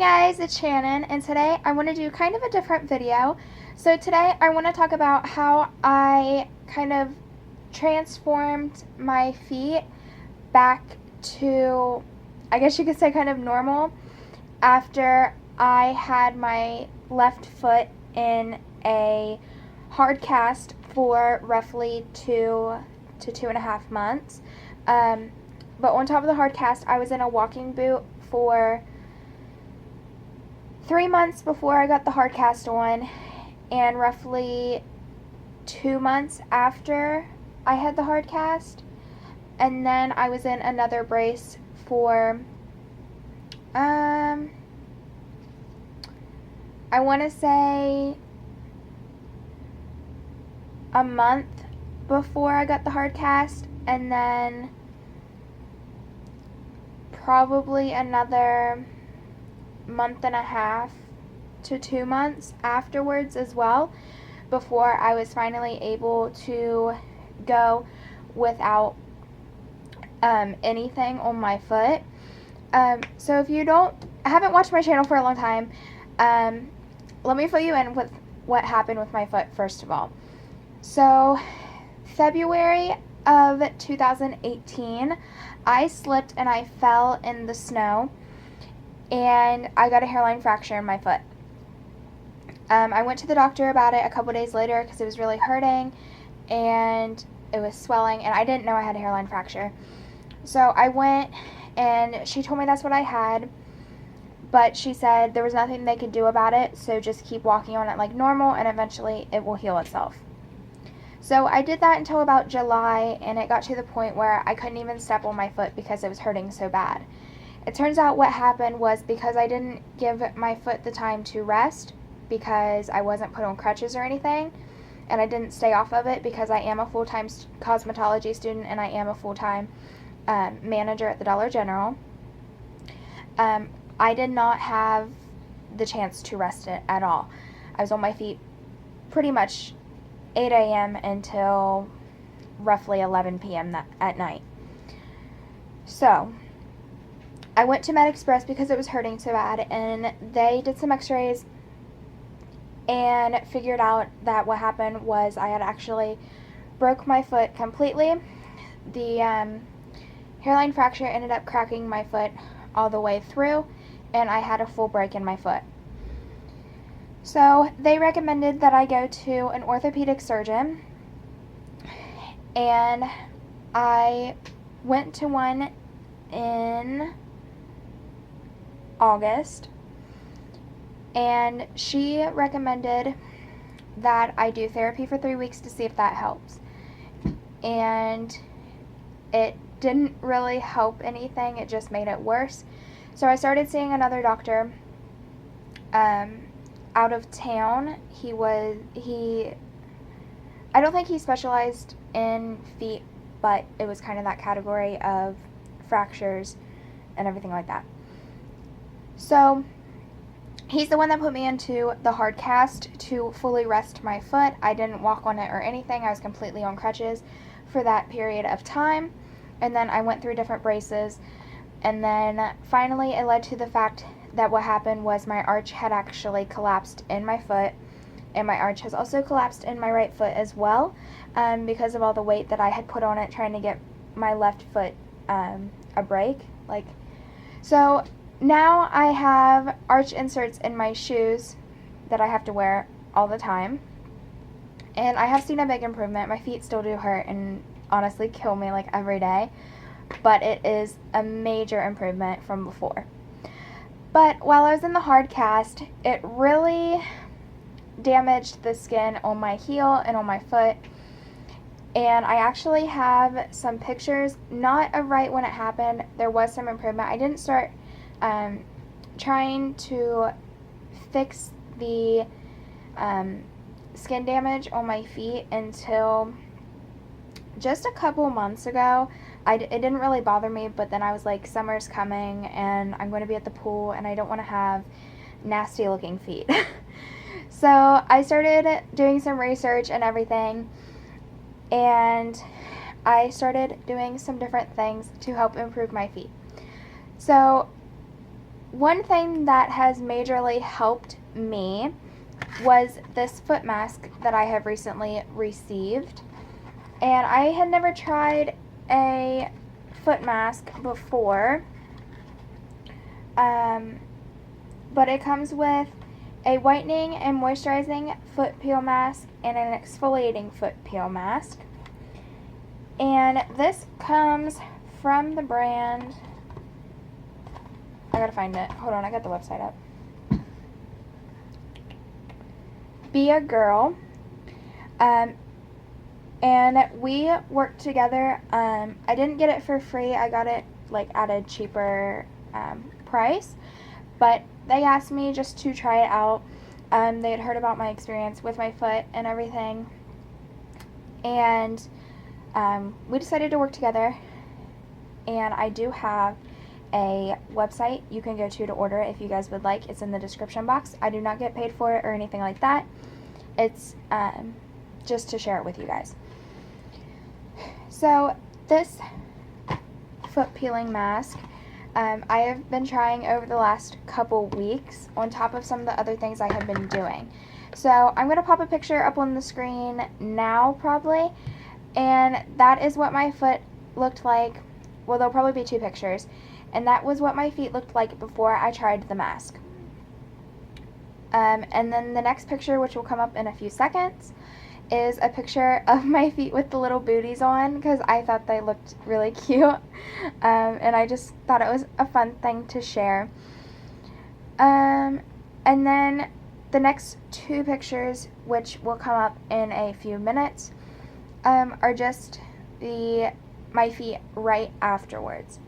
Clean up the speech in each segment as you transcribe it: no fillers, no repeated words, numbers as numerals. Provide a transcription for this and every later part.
guys, it's Shannon, and today I want to do kind of a different video. So today I want to talk about how I kind of transformed my feet back to, I guess you could say, kind of normal after I had my left foot in a hard cast for roughly 2 to 2.5 months. But on top of the hard cast, I was in a walking boot for 3 months before I got the hard cast on, and roughly 2 months after I had the hard cast. And then I was in another brace for, I want to say a month before I got the hard cast, and then probably another month and a half to 2 months afterwards as well, before I was finally able to go without anything on my foot. So if you haven't watched my channel for a long time, let me fill you in with what happened with my foot first of all. So February of 2018, I slipped and I fell in the snow, and I got a hairline fracture in my foot. I went to the doctor about it a couple days later because it was really hurting and it was swelling, and I didn't know I had a hairline fracture. So I went and she told me that's what I had, but she said there was nothing they could do about it, so just keep walking on it like normal and eventually it will heal itself. So I did that until about July, and it got to the point where I couldn't even step on my foot because it was hurting so bad. It turns out what happened was because I didn't give my foot the time to rest, because I wasn't put on crutches or anything, and I didn't stay off of it because I am a full-time cosmetology student and I am a full-time manager at the Dollar General. I did not have the chance to rest it at all. I was on my feet pretty much 8 a.m. until roughly 11 p.m. at night. So I went to MedExpress because it was hurting so bad, and they did some x-rays and figured out that what happened was I had actually broke my foot completely. The hairline fracture ended up cracking my foot all the way through, and I had a full break in my foot. So they recommended that I go to an orthopedic surgeon, and I went to one in August, and she recommended that I do therapy for 3 weeks to see if that helps. And it didn't really help anything, it just made it worse. So I started seeing another doctor out of town. I don't think he specialized in feet, but it was kind of that category of fractures and everything like that. So he's the one that put me into the hard cast to fully rest my foot. I didn't walk on it or anything. I was completely on crutches for that period of time. And then I went through different braces. And then finally it led to the fact that what happened was my arch had actually collapsed in my foot. And my arch has also collapsed in my right foot as well, because of all the weight that I had put on it trying to get my left foot a break. So now I have arch inserts in my shoes that I have to wear all the time, and I have seen a big improvement. My feet still do hurt and honestly kill me like every day, but it is a major improvement from before. But while I was in the hard cast, it really damaged the skin on my heel and on my foot, and I actually have some pictures, not of right when it happened. There was some improvement. I didn't start trying to fix the skin damage on my feet until just a couple months ago. It didn't really bother me, but then I was like, summer's coming and I'm going to be at the pool and I don't want to have nasty looking feet. So I started doing some research and everything, and I started doing some different things to help improve my feet. So one thing that has majorly helped me was this foot mask that I have recently received. And I had never tried a foot mask before, but it comes with a whitening and moisturizing foot peel mask and an exfoliating foot peel mask. And this comes from the brand, I gotta find it. Hold on, I got the website up. Be a Girl. And we worked together. I didn't get it for free. I got it like at a cheaper price. But they asked me just to try it out. They had heard about my experience with my foot and everything. And we decided to work together. And I do have a website you can go to order if you guys would like. It's in the description box. I do not get paid for it or anything like that. It's just to share it with you guys. So this foot peeling mask I have been trying over the last couple weeks on top of some of the other things I have been doing. So I'm going to pop a picture up on the screen now probably, and that is what my foot looked like. Well, there'll probably be two pictures, and that was what my feet looked like before I tried the mask. And then the next picture, which will come up in a few seconds, is a picture of my feet with the little booties on because I thought they looked really cute. And I just thought it was a fun thing to share. And then the next two pictures, which will come up in a few minutes, are just my feet right afterwards.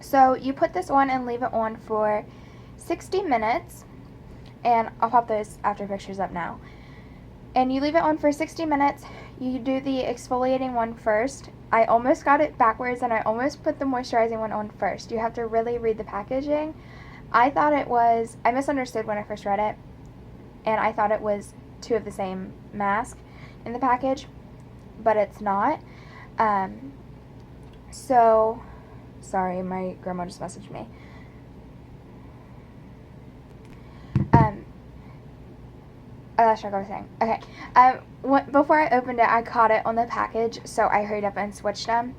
So you put this on and leave it on for 60 minutes. And I'll pop those after pictures up now. And you leave it on for 60 minutes. You do the exfoliating one first. I almost got it backwards and I almost put the moisturizing one on first. You have to really read the packaging. I misunderstood when I first read it. And I thought it was two of the same mask in the package. But it's not. So, sorry, my grandma just messaged me. That's what I was saying. Okay. Before I opened it, I caught it on the package, so I hurried up and switched them.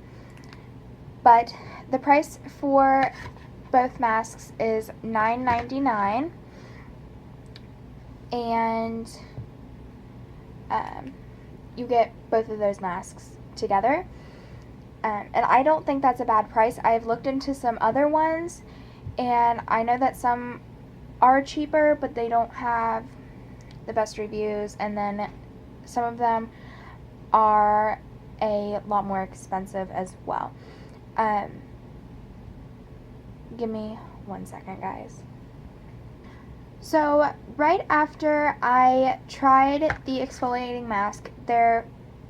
But the price for both masks is $9.99, and you get both of those masks together. And I don't think that's a bad price. I've looked into some other ones, and I know that some are cheaper, but they don't have the best reviews, and then some of them are a lot more expensive as well. Give me 1 second, guys. So right after I tried the exfoliating mask,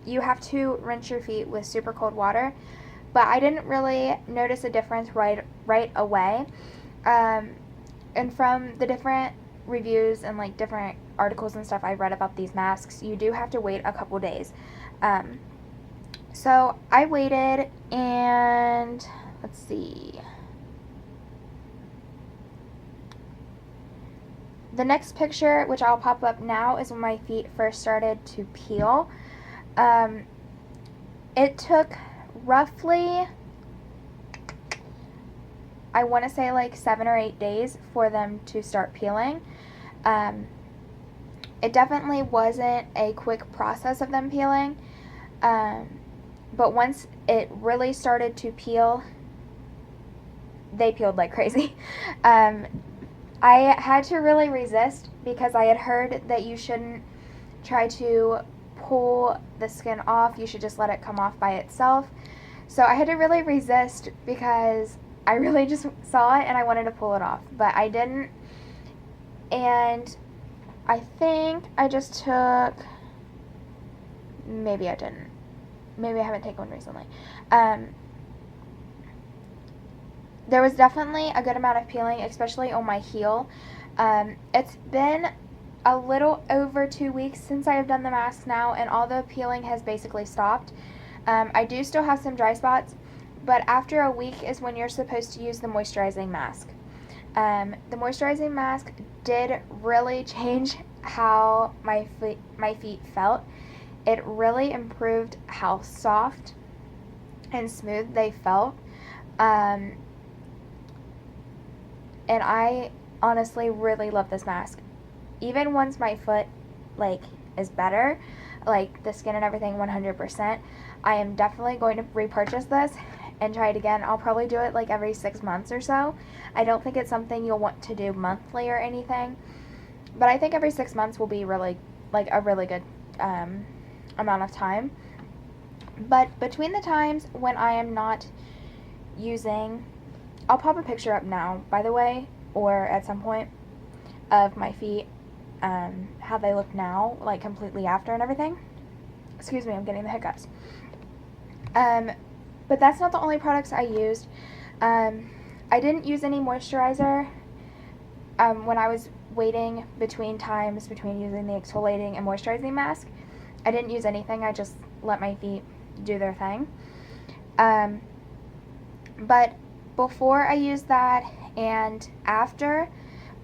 you have to rinse your feet with super cold water, but I didn't really notice a difference right away. And from the different reviews and like different articles and stuff I've read about these masks, you do have to wait a couple days. So I waited, and let's see. The next picture, which I'll pop up now, is when my feet first started to peel. It took roughly, I want to say like 7 or 8 days for them to start peeling. It definitely wasn't a quick process of them peeling, but once it really started to peel, they peeled like crazy. I had to really resist because I had heard that you shouldn't try to pull the skin off. You should just let it come off by itself. So I had to really resist because I really just saw it and I wanted to pull it off, but I didn't. And I think I just took, maybe I didn't. Maybe I haven't taken one recently. There was definitely a good amount of peeling, especially on my heel. It's been a little over 2 weeks since I have done the mask now, and all the peeling has basically stopped. I do still have some dry spots, but after a week is when you're supposed to use the moisturizing mask. The moisturizing mask did really change how my feet felt. It really improved how soft and smooth they felt. Um, and I honestly really love this mask. Even once my foot like is better, like the skin and everything 100%, I am definitely going to repurchase this and try it again. I'll probably do it like every 6 months or so. I don't think it's something you'll want to do monthly or anything, but I think every 6 months will be really like a really good amount of time. But between the times when I am not using, I'll pop a picture up now, by the way, or at some point, of my feet, how they look now, like completely after and everything. Excuse me, I'm getting the hiccups. But that's not the only products I used. I didn't use any moisturizer when I was waiting between times between using the exfoliating and moisturizing mask. I didn't use anything. I just let my feet do their thing. But before I used that and after,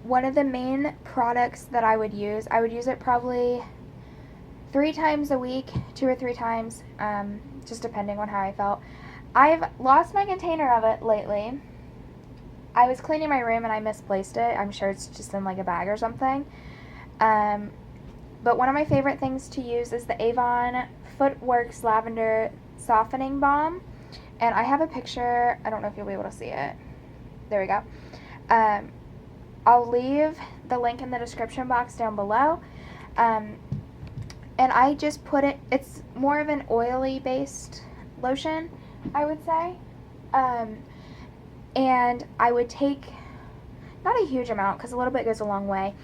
one of the main products that I would use it probably 3 times a week, 2 or 3 times, just depending on how I felt. I've lost my container of it lately. I was cleaning my room and I misplaced it. I'm sure it's just in like a bag or something. But one of my favorite things to use is the Avon Footworks Lavender Softening Balm. And I have a picture. I don't know if you'll be able to see it. There we go. I'll leave the link in the description box down below. And I just put it, it's more of an oily based lotion, I would say. And I would take, not a huge amount because a little bit goes a long way,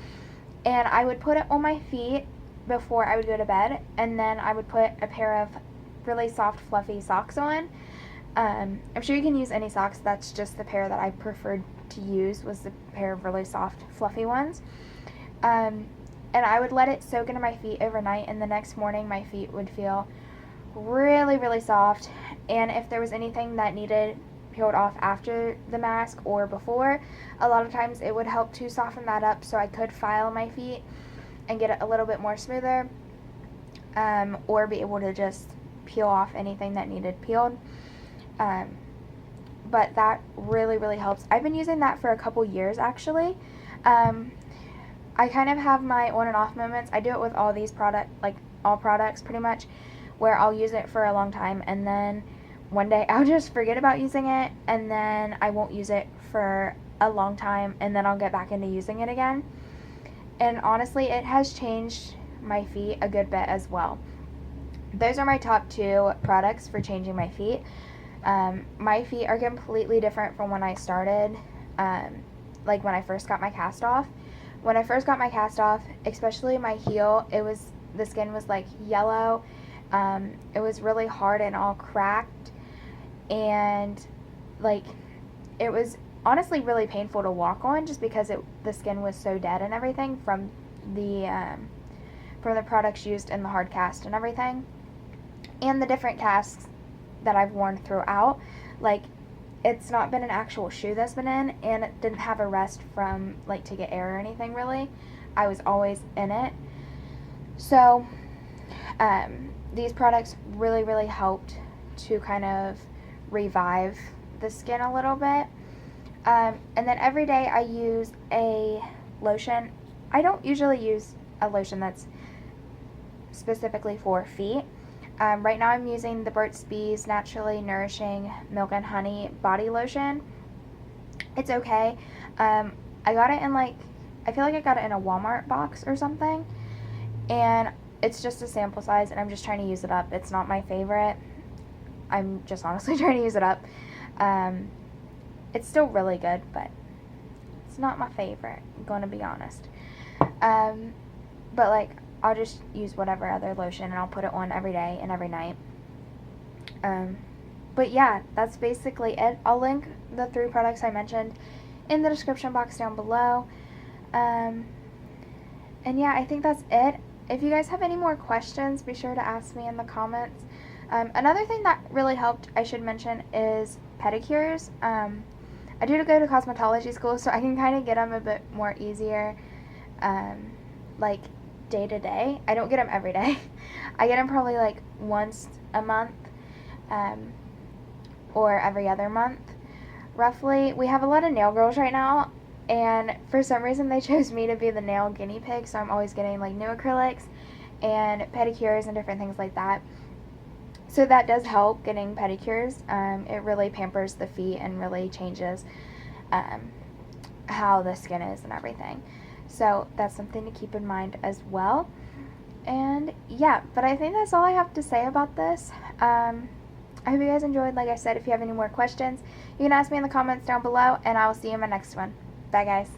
and I would put it on my feet before I would go to bed, and then I would put a pair of really soft fluffy socks on. I'm sure you can use any socks. That's just the pair that I preferred to use, was the pair of really soft fluffy ones. And I would let it soak into my feet overnight, and the next morning my feet would feel really, really soft. And if there was anything that needed peeled off after the mask or before, a lot of times it would help to soften that up so I could file my feet and get it a little bit more smoother, or be able to just peel off anything that needed peeled. But that really, really helps. I've been using that for a couple years actually. I kind of have my on and off moments. I do it with all these all products pretty much, where I'll use it for a long time and then one day I'll just forget about using it, and then I won't use it for a long time, and then I'll get back into using it again. And honestly, it has changed my feet a good bit as well. Those are my top 2 products for changing my feet. My feet are completely different from when I started, like when I first got my cast off. When I first got my cast off, especially my heel, the skin was like yellow. It was really hard and all cracked, and like it was honestly really painful to walk on, just because the skin was so dead and everything from the products used in the hard cast and everything, and the different casts that I've worn throughout. Like, it's not been an actual shoe that's been in, and it didn't have a rest from like to get air or anything really. I was always in it. So these products really, really helped to kind of revive the skin a little bit. And then every day I use a lotion. I don't usually use a lotion that's specifically for feet. Right now I'm using the Burt's Bees Naturally Nourishing Milk and Honey Body Lotion. It's okay. I got it in I feel like I got it in a Walmart box or something. And it's just a sample size, and I'm just trying to use it up. It's not my favorite. I'm just honestly trying to use it up. It's still really good, but it's not my favorite, I'm going to be honest. But I'll just use whatever other lotion, and I'll put it on every day and every night. But yeah, that's basically it. I'll link the 3 products I mentioned in the description box down below. And yeah, I think that's it. If you guys have any more questions, be sure to ask me in the comments. Another thing that really helped, I should mention, is pedicures. I do go to cosmetology school, so I can kind of get them a bit more easier, like day to day. I don't get them every day. I get them probably like once a month, or every other month, roughly. We have a lot of nail girls right now, and for some reason they chose me to be the nail guinea pig, so I'm always getting like new acrylics and pedicures and different things like that. So that does help, getting pedicures. It really pampers the feet and really changes how the skin is and everything. So that's something to keep in mind as well. And yeah, but I think that's all I have to say about this. I hope you guys enjoyed. Like I said, if you have any more questions, you can ask me in the comments down below, and I will see you in my next one. Bye, guys.